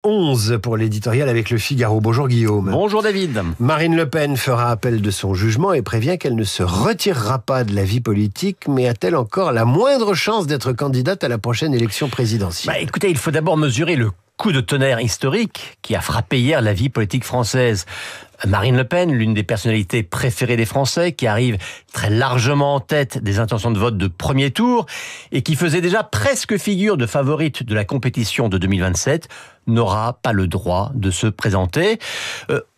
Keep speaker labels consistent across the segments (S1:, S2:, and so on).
S1: 11 pour l'éditorial avec Le Figaro. Bonjour Guillaume.
S2: Bonjour David.
S1: Marine Le Pen fera appel de son jugement et prévient qu'elle ne se retirera pas de la vie politique, mais a-t-elle encore la moindre chance d'être candidate à la prochaine élection présidentielle ?
S2: Écoutez, il faut d'abord mesurer le coup de tonnerre historique qui a frappé hier la vie politique française. Marine Le Pen, l'une des personnalités préférées des Français, qui arrive très largement en tête des intentions de vote de premier tour et qui faisait déjà presque figure de favorite de la compétition de 2027, n'aura pas le droit de se présenter.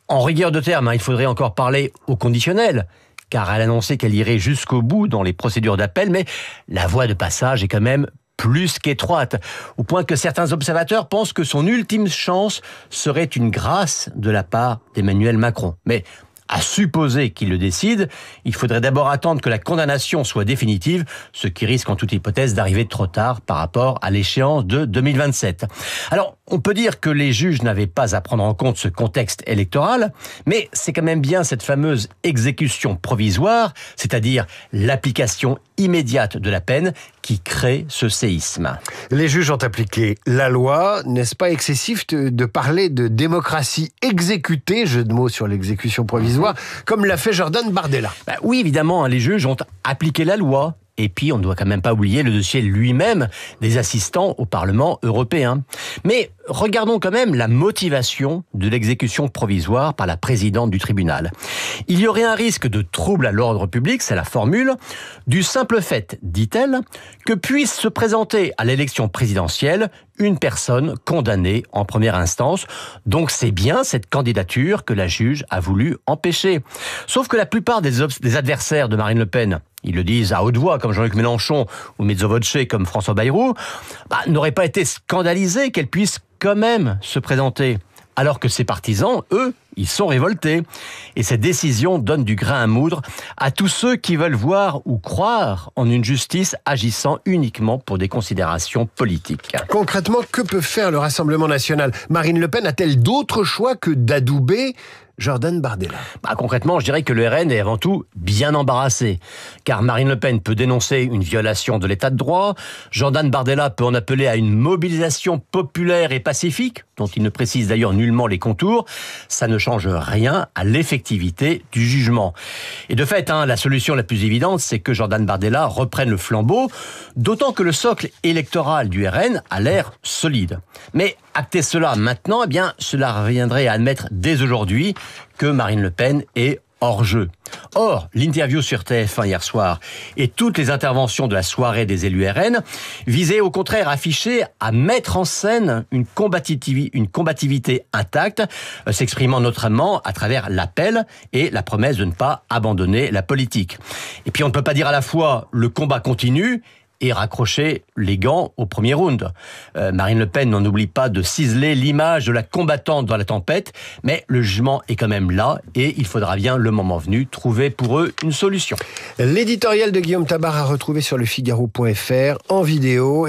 S2: En rigueur de terme, il faudrait encore parler au conditionnel, car elle a annoncé qu'elle irait jusqu'au bout dans les procédures d'appel, mais la voie de passage est quand même plus qu'étroite, au point que certains observateurs pensent que son ultime chance serait une grâce de la part d'Emmanuel Macron. Mais à supposer qu'il le décide, il faudrait d'abord attendre que la condamnation soit définitive, ce qui risque en toute hypothèse d'arriver trop tard par rapport à l'échéance de 2027. Alors, on peut dire que les juges n'avaient pas à prendre en compte ce contexte électoral, mais c'est quand même bien cette fameuse exécution provisoire, c'est-à-dire l'application immédiate de la peine, qui crée ce séisme.
S1: Les juges ont appliqué la loi. N'est-ce pas excessif de parler de démocratie exécutée, jeu de mots sur l'exécution provisoire, comme l'a fait Jordan Bardella ?
S2: Oui, évidemment, les juges ont appliqué la loi. Et puis, on ne doit quand même pas oublier le dossier lui-même des assistants au Parlement européen. Mais regardons quand même la motivation de l'exécution provisoire par la présidente du tribunal. Il y aurait un risque de trouble à l'ordre public, c'est la formule, du simple fait, dit-elle, que puisse se présenter à l'élection présidentielle une personne condamnée en première instance. Donc c'est bien cette candidature que la juge a voulu empêcher. Sauf que la plupart des adversaires de Marine Le Pen, ils le disent à haute voix comme Jean-Luc Mélenchon ou mezzo voce comme François Bayrou, n'auraient pas été scandalisés qu'elle puisse quand même se présenter. Alors que ses partisans, eux, ils sont révoltés. Et cette décision donne du grain à moudre à tous ceux qui veulent voir ou croire en une justice agissant uniquement pour des considérations politiques.
S1: Concrètement, que peut faire le Rassemblement national ? Marine Le Pen a-t-elle d'autres choix que d'adouber Jordan Bardella ?
S2: Concrètement, je dirais que le RN est avant tout bien embarrassé. Car Marine Le Pen peut dénoncer une violation de l'état de droit, Jordan Bardella peut en appeler à une mobilisation populaire et pacifique, dont il ne précise d'ailleurs nullement les contours. Ça ne change rien à l'effectivité du jugement. Et de fait, la solution la plus évidente, c'est que Jordan Bardella reprenne le flambeau, d'autant que le socle électoral du RN a l'air solide. Mais acter cela maintenant, cela reviendrait à admettre dès aujourd'hui que Marine Le Pen est hors jeu. Or, l'interview sur TF1 hier soir et toutes les interventions de la soirée des élus RN visaient au contraire à afficher, à mettre en scène une combativité intacte, s'exprimant notamment à travers l'appel et la promesse de ne pas abandonner la politique. Et puis on ne peut pas dire à la fois le combat continue et raccrocher les gants au premier round. Marine Le Pen n'en oublie pas de ciseler l'image de la combattante dans la tempête, mais le jugement est quand même là et il faudra bien, le moment venu, trouver pour eux une solution.
S1: L'éditorial de Guillaume Tabar à retrouver sur lefigaro.fr en vidéo.